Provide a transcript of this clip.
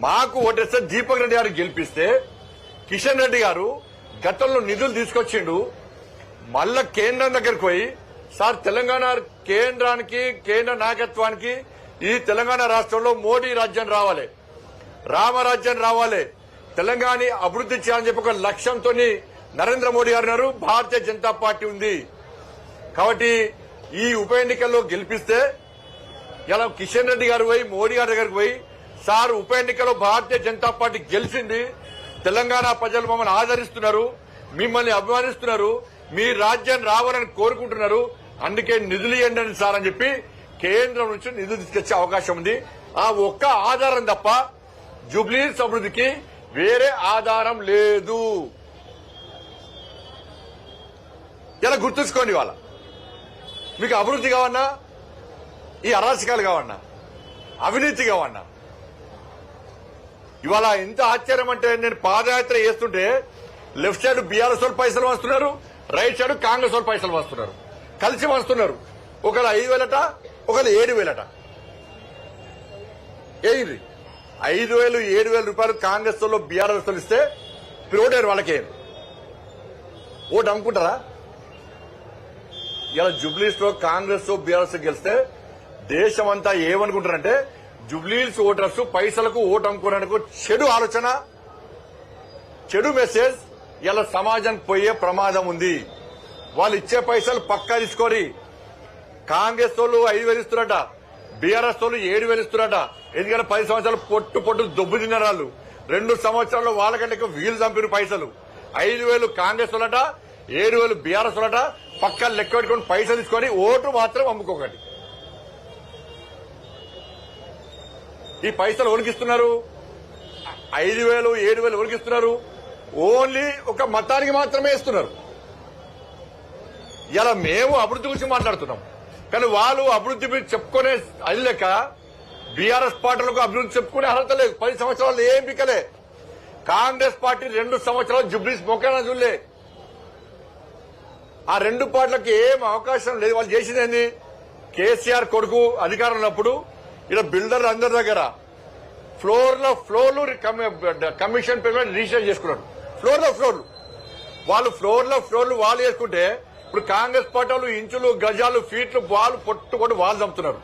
మాకు ఓటేస్తే దీపక్ రెడ్డి గారు గెలిపిస్తే కిషన్ రెడ్డి గారు గతంలో నిధులు తీసుకొచ్చిండు. మళ్ళా కేంద్రం దగ్గరకు పోయి సార్ తెలంగాణ కేంద్రానికి కేంద్ర నాయకత్వానికి ఈ తెలంగాణ రాష్ట్రంలో మోడీ రాజ్యం రావాలి, రామరాజ్యం రావాలి, తెలంగాణ అభివృద్ధి చేయాలని చెప్పి ఒక లక్ష్యంతో నరేంద్ర మోడీ గారు ఉన్నారు. భారతీయ జనతా పార్టీ ఉంది కాబట్టి ఈ ఉప ఎన్నికల్లో గెలిపిస్తే ఇలా కిషన్ రెడ్డి గారు పోయి మోడీ గారి దగ్గరకు పోయి సార్ ఉప ఎన్నికల్లో భారతీయ జనతా పార్టీ గెలిచింది, తెలంగాణ ప్రజలు మమ్మల్ని ఆదరిస్తున్నారు, మిమ్మల్ని అభిమానిస్తున్నారు, మీ రాజ్యం రావాలని కోరుకుంటున్నారు, అందుకే నిధులు ఇవ్వండి సార్ అని చెప్పి కేంద్రం నుంచి నిధులు తీసుకొచ్చే అవకాశం ఉంది. ఆ ఒక్క ఆధారం తప్ప జూబ్లీహిల్స్ అభివృద్ధికి వేరే ఆధారం లేదు. ఇలా గుర్తుంచుకోండి. ఇవాళ మీకు అభివృద్ధి కావన్నా, ఈ అరాచకాలు కావన్నా, అవినీతి కావన్నా, ఇవాళ ఎంత ఆశ్చర్యం అంటే నేను పాదయాత్ర చేస్తుంటే లెఫ్ట్ సైడ్ బీఆర్ఎస్ వాళ్ళు పైసలు వస్తున్నారు, రైట్ సైడ్ కాంగ్రెస్ వాళ్ళు పైసలు వస్తున్నారు, కలిసి వస్తున్నారు. ఒకళ్ళు 5,000 ఒకళ్ళు 7,000. ఏది 5,000 7,000 రూపాయలు కాంగ్రెస్ వాళ్ళు బీఆర్ఎస్ వాళ్ళు ఇస్తే పిరోడేరు వాళ్ళకే ఓటు అమ్ముకుంటారా? ఇలా జూబ్లీహిల్స్ లో కాంగ్రెస్ బీఆర్ఎస్ గెలిస్తే దేశం అంతా ఏమనుకుంటారంటే జూబ్లీహిల్స్ ఓటర్స్ పైసలకు ఓటు అమ్ముకోవడానికి చెడు ఆలోచన, చెడు మెసేజ్ ఇలా సమాజానికి పోయే ప్రమాదం ఉంది. వాళ్ళు ఇచ్చే పైసలు పక్కా తీసుకొని కాంగ్రెస్ వాళ్ళు 5,000 ఇస్తున్నారట, బీఆర్ఎస్ వాళ్ళు 7,000 ఇస్తున్నారట. ఎందుకంటే 10 సంవత్సరాలు పొట్టు దొబ్బు తిన్నారు వాళ్ళు. 2 సంవత్సరాల్లో వాళ్ళకంటే వీలు చంపిన పైసలు 5,000 కాంగ్రెస్ వాళ్ళట, 7,000 బీఆర్ఎస్ వాళ్ళట. పక్క లెక్క పెట్టుకుని పైసలు తీసుకొని ఓటు మాత్రం అమ్ముకోకండి. ఈ పైసలు ఒలికిస్తున్నారు, 5,000 7,000 ఒలికిస్తున్నారు, ఓన్లీ ఒక మతానికి మాత్రమే ఇస్తున్నారు. ఇలా మేము అభివృద్ధి గురించి మాట్లాడుతున్నాం కానీ వాళ్ళు అభివృద్ధి మీద చెప్పుకునే అది లెక్క బీఆర్ఎస్ పార్టీలకు అభివృద్ధి చెప్పుకునే అర్హత లేదు. 10 సంవత్సరాలు ఏం పికలే. కాంగ్రెస్ పార్టీ 2 సంవత్సరాలు జూబ్లీహిల్స్ మొక్కన చూడలే. ఆ 2 పార్టీలకు ఏం అవకాశం లేదు. వాళ్ళు చేసింది ఏంది? కేసీఆర్ కొడుకు అధికారం ఉన్నప్పుడు ఇలా బిల్డర్లు అందరి దగ్గర ఫ్లోర్లు కమిషన్ పేమెంట్ రిజిస్టర్ చేసుకున్నారు. ఫ్లోర్లు వాళ్ళు ఫ్లోర్లు వాళ్ళు చేసుకుంటే ఇప్పుడు కాంగ్రెస్ పార్టీ వాళ్ళు ఇంచులు గజాలు ఫీట్లు వాళ్ళు పొట్టు వాళ్ళు చంపుతున్నారు.